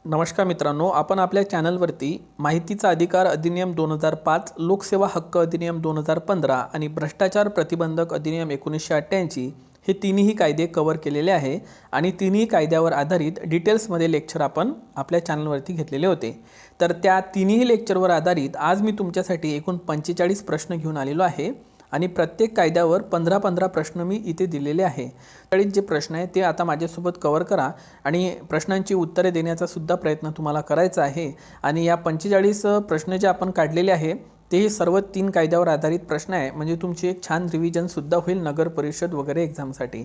नमस्कार मित्रांनो, आपण आपल्या चॅनलवरती माहितीचा अधिकार अधिनियम 2005, लोकसेवा हक्क अधिनियम 2015 आणि भ्रष्टाचार प्रतिबंधक अधिनियम 1988 हे तिन्ही कायदे कव्हर केलेले आहे आणि तिन्ही कायद्यावर आधारित डिटेल्समध्ये लेक्चर आपण आपल्या चॅनलवरती घेतलेले होते। तर त्या तिन्ही लेक्चरवर आधारित आज मी तुमच्यासाठी एकूण 45 प्रश्न घेऊन आलेलो आहे आणि प्रत्येक कायद्यावर 15-15 प्रश्न मी इथे दिलेले आहे। तरी जे प्रश्न आहे ते आता माझ्यासोबत कव्हर करा आणि प्रश्नांची उत्तरे देण्याचा सुद्धा प्रयत्न तुम्हाला करायचा आहे। आणि या 45 प्रश्न जे आपण काढलेले आहे ते सर्व 3 कायद्यावर आधारित प्रश्न आहे, म्हणजे तुमची एक छान रिव्हिजन सुद्धा होईल नगर परिषद वगैरे एग्जामसाठी।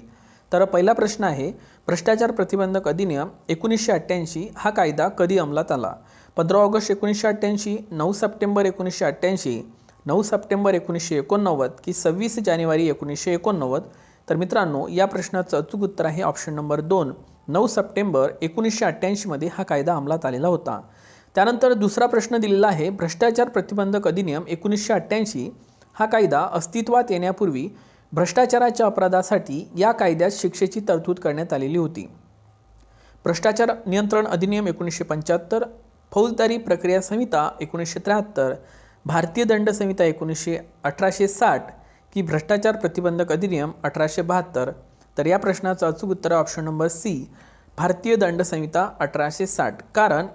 तर पहिला प्रश्न आहे, भ्रष्टाचार प्रतिबंधक अधिनियम 1988 हा कायदा कधी अंमलात आला? 15 ऑगस्ट 1988, 9 सप्टेंबर 1988, 9 सप्टेंबर 1989 की 26 जानेवारी 1989? तर मित्रांनो, या प्रश्नाचं अचूक उत्तर आहे ऑप्शन नंबर 2, 9 सप्टेंबर 1988 मध्ये हा कायदा अंमलात आलेला होता। त्यानंतर दुसरा प्रश्न दिलेला आहे, भ्रष्टाचार प्रतिबंधक अधिनियम 1988 हा कायदा अस्तित्वात येण्यापूर्वी भ्रष्टाचाराच्या अपराधासाठी या कायद्यात शिक्षेची तरतूद करण्यात आलेली होती। भ्रष्टाचार नियंत्रण अधिनियम 1975, फौजदारी प्रक्रिया संहिता 1973, भारतीय दंड संहिता 1860 की भ्रष्टाचार प्रतिबंधक अधिनियम 1872? तर या प्रश्नाचं अचूक उत्तर ऑप्शन नंबर सी, भारतीय दंड संहिता 1860। कारण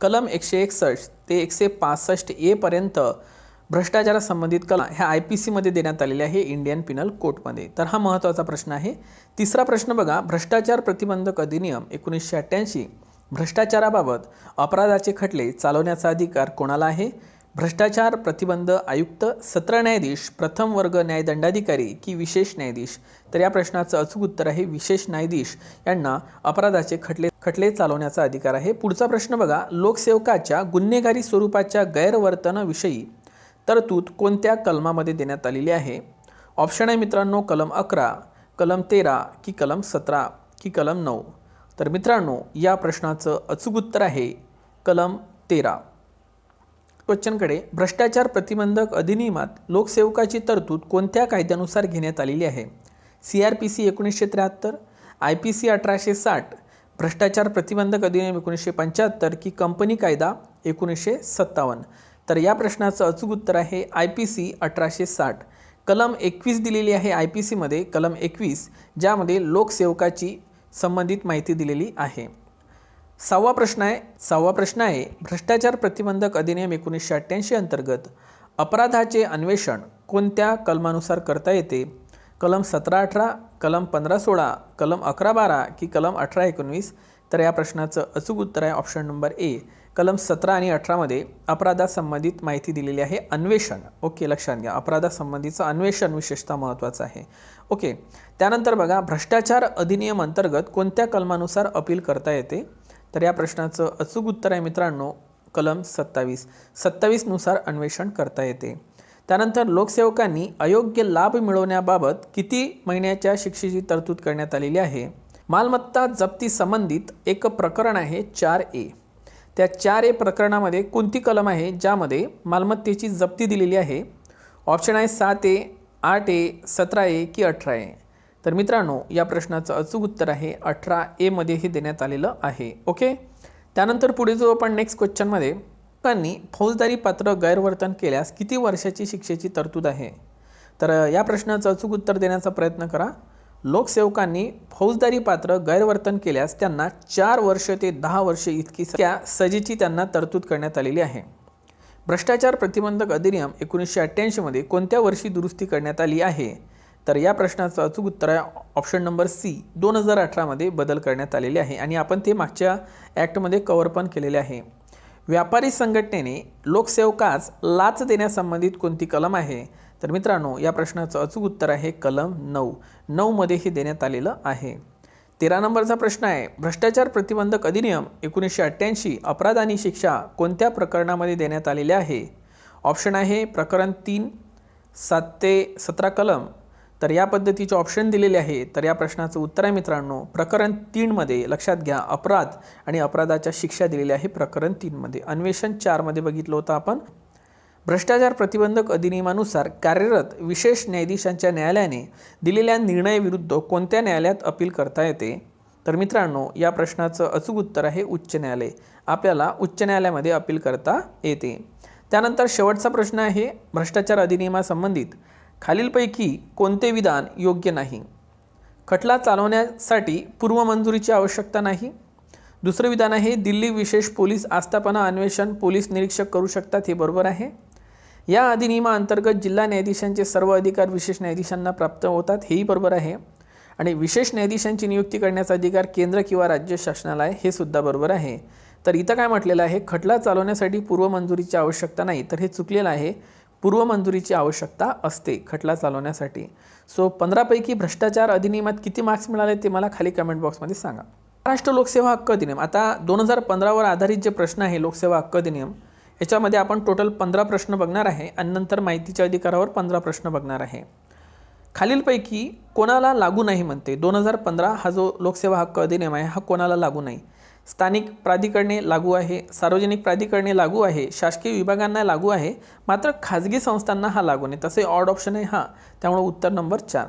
कलम 161 ते 165 ए पर्यंत भ्रष्टाचारासंबंधित कलम ह्या IPC मध्ये देण्यात आलेले आहे, इंडियन पिनल कोडमध्ये। तर हा महत्त्वाचा प्रश्न आहे। तिसरा प्रश्न बघा, भ्रष्टाचार प्रतिबंधक अधिनियम 1988 भ्रष्टाचाराबाबत अपराधाचे खटले चालवण्याचा अधिकार कोणाला आहे? भ्रष्टाचार प्रतिबंध आयुक्त, सत्र न्यायाधीश, प्रथम वर्ग न्यायदंडाधिकारी की विशेष न्यायाधीश? तर या प्रश्नाचं अचूक उत्तर आहे विशेष न्यायाधीश यांना अपराधाचे खटले चालवण्याचा अधिकार आहे। पुढचा प्रश्न बघा, लोकसेवकाच्या गुन्हेगारी स्वरूपाच्या गैरवर्तनाविषयी तरतूद कोणत्या कलमामध्ये देण्यात आलेली आहे? ऑप्शन आहे मित्रांनो, कलम 11, कलम 13 की कलम 17 की कलम 9? तर मित्रांनो, या प्रश्नाचं अचूक उत्तर आहे कलम 13। क्वेश्चनकडे, भ्रष्टाचार प्रतिबंधक अधिनियमात लोकसेवकाची तरतूद कोणत्या कायद्यानुसार घेण्यात आलेली आहे? CRPC 1973, IPC 1860, भ्रष्टाचार प्रतिबंधक अधिनियम 1975 की कंपनी कायदा 1957? तर या प्रश्नाचं अचूक उत्तर आहे IPC 1860। कलम 21 दिलेली आहे IPC मध्ये, कलम 21, ज्यामध्ये लोकसेवकाची संबंधित माहिती दिलेली आहे। सहावा प्रश्न आहे, भ्रष्टाचार प्रतिबंधक अधिनियम 1988 अंतर्गत अपराधाचे अन्वेषण कोणत्या कलमानुसार करता येते? कलम 17-18, कलम 15-16, कलम 11-12 की कलम 18-19? तर या प्रश्नाचं अचूक उत्तर आहे ऑप्शन नंबर ए, कलम 17 आणि 18 मध्ये अपराधासंबंधित माहिती दिलेली आहे, अन्वेषण। ओके, लक्षात घ्या, अपराधासंबंधीचं अन्वेषण विशेषतः महत्त्वाचं आहे। ओके, त्यानंतर बघा, भ्रष्टाचार अधिनियम अंतर्गत कोणत्या कलमानुसार अपील करता येते? तर या प्रश्नाचं अचूक उत्तर आहे मित्रांनो, कलम 27 नुसार अन्वेषण करता येते। त्यानंतर लोकसेवकांनी अयोग्य लाभ मिळवण्याबाबत किती महिन्याच्या शिक्षेची तरतूद करण्यात आलेली आहे? मालमत्ता जप्ती संबंधित एक प्रकरण आहे 4A, त्या 4A प्रकरणामध्ये कोणती कलम आहे ज्यामध्ये मालमत्तेची जप्ती दिलेली आहे? ऑप्शन आहे 7A, 8A, 17A की 18A? तर मित्रांनो, या प्रश्नाचं अचूक उत्तर आहे 18A मध्ये हे देण्यात आलेलं आहे। ओके, त्यानंतर पुढे जो आपण नेक्स्ट क्वेश्चनमध्ये, लोकांनी फौजदारी पात्र गैरवर्तन केल्यास किती वर्षाची शिक्षेची तरतूद आहे? तर या प्रश्नाचं अचूक उत्तर देण्याचा प्रयत्न करा। लोकसेवकांनी फौजदारी पात्र गैरवर्तन केल्यास त्यांना 4 वर्ष ते 10 वर्ष इतकी सजेची त्यांना तरतूद करण्यात आलेली आहे। भ्रष्टाचार प्रतिबंधक अधिनियम 1988 मध्ये कोणत्या वर्षी दुरुस्ती करण्यात आली आहे? तर या प्रश्नाचं अचूक उत्तर आहे ऑप्शन नंबर सी, 2018 मध्ये बदल करण्यात आलेले आहे आणि आपण ते मागच्या ॲक्टमध्ये कव्हर पण केलेले आहे। व्यापारी संघटनेने लोकसेवकास लाच देण्यासंबंधित कोणती कलम आहे? तर मित्रांनो, या प्रश्नाचं अचूक उत्तर आहे कलम 9 मध्ये हे देण्यात आलेलं आहे। 13 नंबरचा प्रश्न आहे, भ्रष्टाचार प्रतिबंधक अधिनियम 1988 अपराध आणि शिक्षा कोणत्या प्रकरणामध्ये देण्यात आलेले आहे? ऑप्शन आहे प्रकरण 3, 7 ते 17 कलम। तर या पद्धतीचे ऑप्शन दिलेले आहे। तर या प्रश्नाचं उत्तर आहे मित्रांनो, प्रकरण 3 मध्ये। लक्षात घ्या, अपराध आणि अपराधाच्या शिक्षा दिलेल्या आहे प्रकरण 3 मध्ये। अन्वेषण 4 मध्ये बघितलं होतं आपण। भ्रष्टाचार प्रतिबंधक अधिनियमानुसार कार्यरत विशेष न्यायाधीशांच्या न्यायालयाने दिलेल्या निर्णयाविरुद्ध कोणत्या न्यायालयात अपील करता येते? तर मित्रांनो, या प्रश्नाचं अचूक उत्तर आहे उच्च न्यायालय. आपल्याला उच्च न्यायालयामध्ये अपील करता येते. त्यानंतर शेवटचा प्रश्न आहे भ्रष्टाचार अधिनियमासंबंधित खालीलपैकी कोणते विधान योग्य नाही? खटला चालवण्यासाठी पूर्वमंजुरीची आवश्यकता नाही. दुसरं विधान आहे दिल्ली विशेष पोलीस आस्थापना अन्वेषण पोलीस निरीक्षक करू शकतात, हे बरोबर आहे. या अधिनियमाअंतर्गत जिल्हा न्यायाधीशांचे सर्व अधिकार विशेष न्यायाधीशांना प्राप्त होतात, हेही बरोबर आहे. आणि विशेष न्यायाधीशांची नियुक्ती करण्याचा अधिकार केंद्र किंवा राज्य शासनाला आहे, हे सुद्धा बरोबर आहे. तर इथं काय म्हटलेलं आहे, खटला चालवण्यासाठी पूर्वमंजुरीची आवश्यकता नाही, तर हे चुकलेलं आहे. पूर्वमंजुरीची आवश्यकता असते खटला चालवण्यासाठी. सो 15 पैकी भ्रष्टाचार अधिनियमात किती मार्क्स मिळाले ते मला खाली कमेंट बॉक्समध्ये सांगा. महाराष्ट्र लोकसेवा हक्क अधिनियम, आता 2015वर आधारित जे प्रश्न आहे लोकसेवा हक्क अधिनियम, याच्यामध्ये आपण टोटल 15 प्रश्न बघणार आहे आणि नंतर माहितीच्या अधिकारावर 15 प्रश्न बघणार आहे. खालीलपैकी कोणाला लागू नाही म्हणते? 2015 हा जो लोकसेवा हक्क अधिनियम आहे हा कोणाला लागू नाही? स्थानिक प्राधिकरणे लागू आहे, सार्वजनिक प्राधिकरणे लागू आहे, शासकीय विभागांना लागू आहे, मात्र खाजगी संस्थांना हा लागू नाही. तसे ऑड ऑप्शन आहे हा, त्यामुळे उत्तर नंबर 4.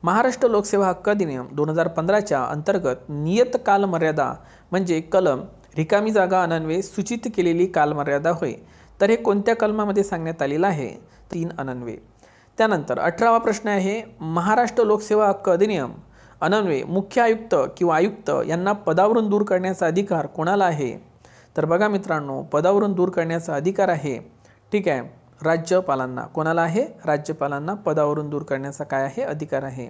महाराष्ट्र लोकसेवा हक्क अधिनियम 2015च्या अंतर्गत नियत कालमर्यादा म्हणजे कलम रिकामी जागा अनन्वये सूचित केलेली कालमर्यादा होय. तर हे कोणत्या कलमामध्ये सांगण्यात आलेलं आहे? 3 अनन्वये. त्यानंतर 18वा प्रश्न आहे महाराष्ट्र लोकसेवा हक्क अधिनियम अनन्वये मुख्य आयुक्त किंवा आयुक्त यांना पदावरून दूर करण्याचा अधिकार कोणाला आहे? तर बघा मित्रांनो, पदावरून दूर करण्याचा अधिकार आहे, ठीक आहे, राज्यपालांना. कोणाला आहे? राज्यपालांना पदावरून दूर करण्याचा काय आहे? अधिकार आहे.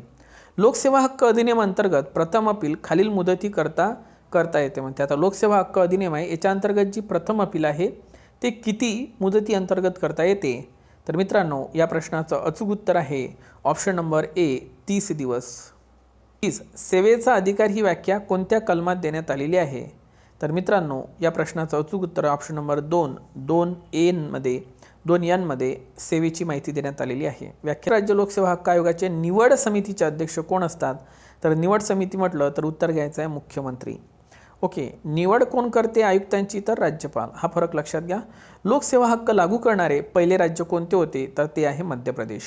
लोकसेवा हक्क अधिनियम अंतर्गत प्रथम अपील खालील मुदती करता येते म्हणते. आता लोकसेवा हक्क अधिनियम आहे, याच्या अंतर्गत जी प्रथम अपील आहे ते किती मुदती अंतर्गत करता येते? तर मित्रांनो, या प्रश्नाचं अचूक उत्तर आहे ऑप्शन नंबर ए, 30 दिवस. 30 सेवेचा अधिकार ही व्याख्या कोणत्या कलमात देण्यात आलेली आहे? तर मित्रांनो, या प्रश्नाचं अचूक उत्तर ऑप्शन नंबर 2 मध्ये सेवेची माहिती देण्यात आलेली आहे. व्याख्या राज्य लोकसेवा हक्क आयोगाचे निवड समितीचे अध्यक्ष कोण असतात? तर निवड समिती म्हटलं तर उत्तर घ्यायचं आहे मुख्यमंत्री. ओके, निवड कोण करते आयुक्तांची? तर राज्यपाल. हा फरक लक्षात घ्या. लोकसेवा हक्क लागू करणारे पहिले राज्य कोणते होते? तर ते आहे मध्य प्रदेश.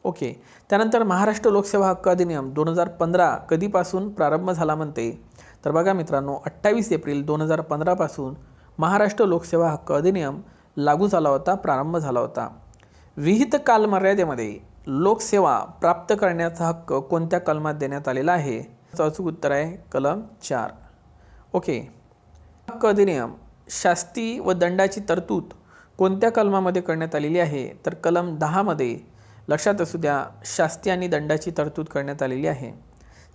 ओके, त्यानंतर महाराष्ट्र लोकसेवा हक्क अधिनियम 2015 कधीपासून प्रारंभ झाला म्हणते? तर बघा मित्रांनो, 28 एप्रिल 2015 पासून महाराष्ट्र लोकसेवा हक्क अधिनियम लागू झाला होता, प्रारंभ झाला होता. विहित कालमर्यादेमध्ये लोकसेवा प्राप्त करण्याचा हक्क कोणत्या कलमात देण्यात आलेला आहे? याचं अचूक उत्तर आहे कलम 4. ओके, हक्क अधिनियम शास्ती व दंडाची तरतूद कोणत्या कलमामध्ये करण्यात आलेली आहे? तर कलम 10 मध्ये. लक्षात असू द्या, शास्ती आणि दंडाची तरतूद करण्यात आलेली आहे.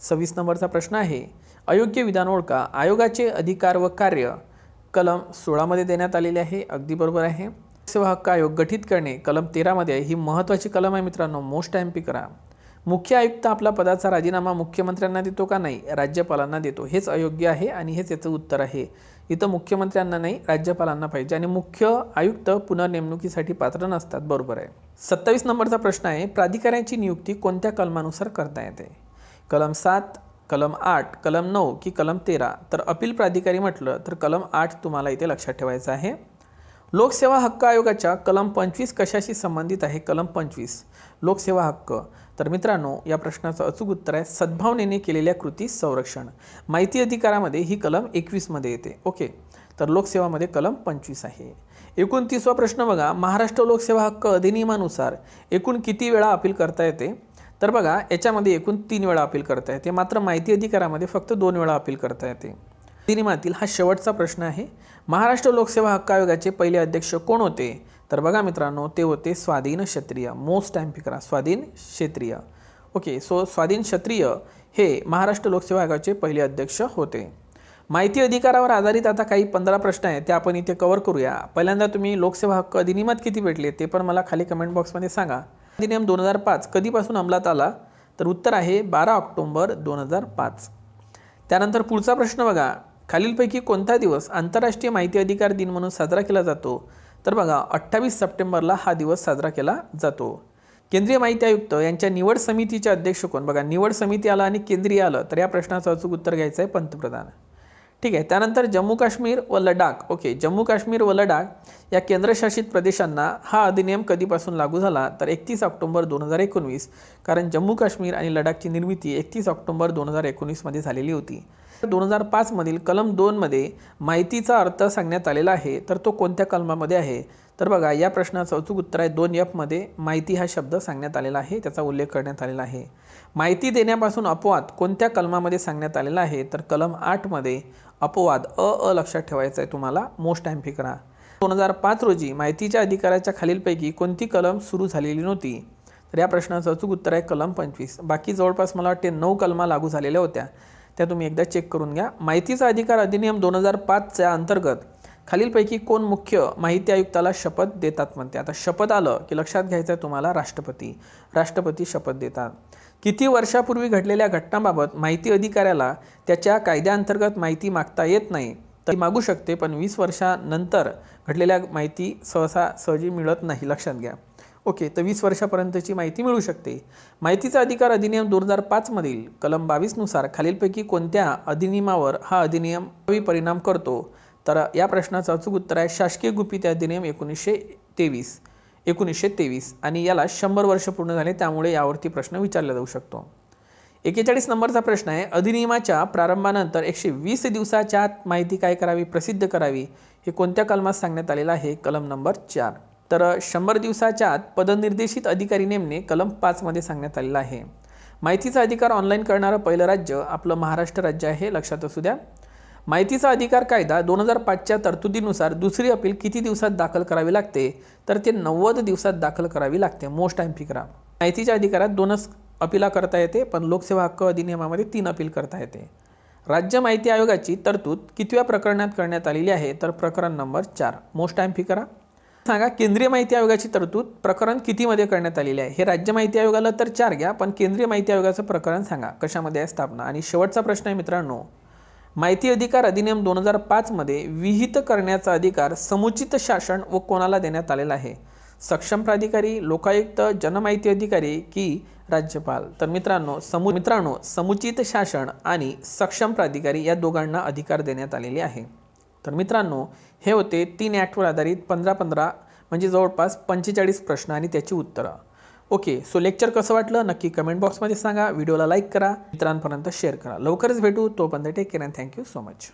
26 नंबरचा प्रश्न आहे अयोग्य विधान ओळखा. आयोगाचे अधिकार व कार्य कलम 16 मध्ये देण्यात आलेले आहे. अगदी बरोबर आहे. लोकसेवा हक्क आयोग गठीत करणे कलम 13 मध्ये आहे. ही महत्त्वाची कलम आहे मित्रांनो, मोस्ट एमपी करा. मुख्य आयुक्त आपला पदाचा राजीनामा मुख्यमंत्र्यांना देतो का? नाही, राज्यपालांना देतो. हेच अयोग्य आहे आणि हेच याचं उत्तर आहे. इथं मुख्यमंत्र्यांना नाही, राज्यपालांना पाहिजे. आणि मुख्य आयुक्त पुनर्नेमणुकीसाठी पात्र नसतात. बरोबर आहे. 27 नंबरचा प्रश्न आहे प्राधिकाऱ्यांची नियुक्ती कोणत्या कलमानुसार करता येते? कलम 7, कलम 8, कलम 9 की कलम 13? तर अपील प्राधिकारी म्हटलं तर कलम 8 तुम्हाला इथे लक्षात ठेवायचं आहे. लोकसेवा हक्क आयोगाच्या कलम 25 कशाशी संबंधित आहे? कलम 25 लोकसेवा हक्क. तर मित्रांनो, या प्रश्नाचं अचूक उत्तर आहे सद्भावनेने केलेल्या कृती संरक्षण. माहिती अधिकारामध्ये ही कलम 21 मध्ये येते. ओके, तर लोकसेवामध्ये कलम 25 आहे. 29वा प्रश्न बघा महाराष्ट्र लोकसेवा हक्क अधिनियमानुसार एकूण किती वेळा अपील करता येते? तर बघा, याच्यामध्ये एकूण 3 वेळा अपील करता येते, मात्र माहिती अधिकारामध्ये फक्त 2 वेळा अपील करता येते. अधिनियमातील हा शेवटचा प्रश्न आहे. महाराष्ट्र लोकसेवा हक्क आयोगाचे पहिले अध्यक्ष कोण होते? तर बघा मित्रांनो, ते होते स्वाधीन क्षत्रिय. मोस्ट टाइम पिकरा, स्वाधीन क्षत्रिय. ओके, सो स्वाधीन क्षत्रिय हे महाराष्ट्र लोकसेवा आयोगाचे पहिले अध्यक्ष होते. माहिती अधिकारावर आधारित आता काही 15 प्रश्न आहेत, ते आपण इथे कव्हर करूया. पहिल्यांदा तुम्ही लोकसेवा हक्क अधिनियमात किती भेटले ते पण मला खाली कमेंट बॉक्समध्ये सांगा. अधिनियम 2005 कधीपासून अंमलात आला? तर उत्तर आहे 12 ऑक्टोबर 2005. त्यानंतर पुढचा प्रश्न बघा खालीलपैकी कोणता दिवस आंतरराष्ट्रीय माहिती अधिकार दिन म्हणून साजरा केला जातो? तर बघा 28 सप्टेंबरला हा दिवस साजरा केला जातो. केंद्रीय माहिती आयुक्त यांच्या निवड समितीचे अध्यक्ष कोण? बघा, निवड समिती आला आणि केंद्रीय आलं तर या प्रश्नाचं अचूक उत्तर घ्यायचं आहे पंतप्रधान. ठीक आहे. त्यानंतर जम्मू काश्मीर व लडाख. ओके, जम्मू काश्मीर व लडाख या केंद्रशासित प्रदेशांना हा अधिनियम कधीपासून लागू झाला? तर 31 ऑक्टोबर 2019. कारण जम्मू काश्मीर आणि लडाखची निर्मिती 31 ऑक्टोबर 2019 मध्ये झालेली होती. 2005 मधील कलम 2 मध्ये माहितीचा अर्थ सांगण्यात आलेला आहे, तर तो कोणत्या कलमामध्ये आहे? तर बघा, या प्रश्नाचं अचूक उत्तर आहे 2F मध्ये माहिती हा शब्द सांगण्यात आलेला आहे, त्याचा उल्लेख करण्यात आलेला आहे. माहिती देण्यापासून अपवाद कोणत्या कलमामध्ये सांगण्यात आलेला आहे? तर कलम 8 मध्ये अपवाद लक्षात ठेवायचा आहे तुम्हाला. मोस्ट टाइम करा. 2005 रोजी माहितीच्या अधिकाराच्या खालीलपैकी कोणती कलम सुरू झालेली नव्हती? तर या प्रश्नाचं अचूक उत्तर आहे कलम 25. बाकी जवळपास मला वाटते 9 कलमा लागू झालेल्या होत्या, त्या तुम्ही एकदा चेक करून घ्या. माहितीचा अधिकार अधिनियम 2005च्या अंतर्गत खालीलपैकी कोण मुख्य माहिती आयुक्ताला शपथ देतात म्हणते? आता शपथ आलं की लक्षात घ्यायचं आहे तुम्हाला राष्ट्रपती शपथ देतात. किती वर्षापूर्वी घडलेल्या घटनांबाबत माहिती अधिकाऱ्याला त्याच्या कायद्याअंतर्गत माहिती मागता येत नाही, तर मागू शकते, पण 20 वर्षानंतर घडलेल्या माहिती सहजी मिळत नाही, लक्षात घ्या. ओके, तर 20 वर्षापर्यंतची माहिती मिळू शकते. माहितीचा अधिकार अधिनियम 2005 मधील कलम 22 नुसार खालीलपैकी कोणत्या अधिनियमावर हा अधिनियम परिणाम करतो? तर या प्रश्नाचं अचूक उत्तर आहे शासकीय गुपित अधिनियम 1923 आणि याला 100 वर्ष पूर्ण झाले, त्यामुळे यावरती प्रश्न विचारला जाऊ शकतो. 41 नंबरचा प्रश्न आहे, अधिनियमाच्या प्रारंभानंतर 120 दिवसाच्या आत माहिती काय करावी? प्रसिद्ध करावी. हे कोणत्या कलमात सांगण्यात आलेलं आहे? कलम नंबर 4. तर 100 दिवसाच्या आत पदनिर्देशित अधिकारी नेमणे कलम 5 मध्ये सांगण्यात आलेलं आहे. माहितीचा अधिकार ऑनलाईन करणारं पहिलं राज्य आपलं महाराष्ट्र राज्य आहे, लक्षात असू द्या. माहितीचा अधिकार कायदा 2005च्या तरतुदीनुसार दुसरी अपील किती दिवसात दाखल करावी लागते? तर ते 90 दिवसात दाखल करावी लागते. मोस्ट टाइम करा. माहितीच्या अधिकारात 2च अपीला करता येते, पण लोकसेवा हक्क अधिनियमामध्ये 3 अपील करता येते. राज्य माहिती आयोगाची तरतूद कितव्या प्रकरणात करण्यात आलेली आहे? तर प्रकरण नंबर 4. मोस्ट टाइम करा. सांगा, केंद्रीय माहिती आयोगाची तरतूद प्रकरण कितीमध्ये करण्यात आलेली आहे? हे राज्य माहिती आयोगाला तर 4 घ्या, पण केंद्रीय माहिती आयोगाचं प्रकरण सांगा कशामध्ये आहे स्थापना. आणि शेवटचा प्रश्न आहे मित्रांनो, माहिती अधिकार अधिनियम 2005 मध्ये विहित करण्याचा अधिकार समुचित शासन व कोणाला देण्यात आलेला आहे? सक्षम प्राधिकारी, लोकायुक्त, जनमाहिती अधिकारी की राज्यपाल? तर मित्रांनो समुचित शासन आणि सक्षम प्राधिकारी या दोघांना अधिकार देण्यात आलेले आहे. तर मित्रांनो, हे होते 3 ॲक्टवर आधारित 15 म्हणजे जवळपास 45 प्रश्न आणि त्याची उत्तरं. ओके, सो लेक्चर कसं वाटलं नक्की कमेंट बॉक्समध्ये सांगा. व्हिडिओला लाईक करा, मित्रांपर्यंत शेअर करा. लवकरच भेटू, तोपर्यंत take care and thank you so much.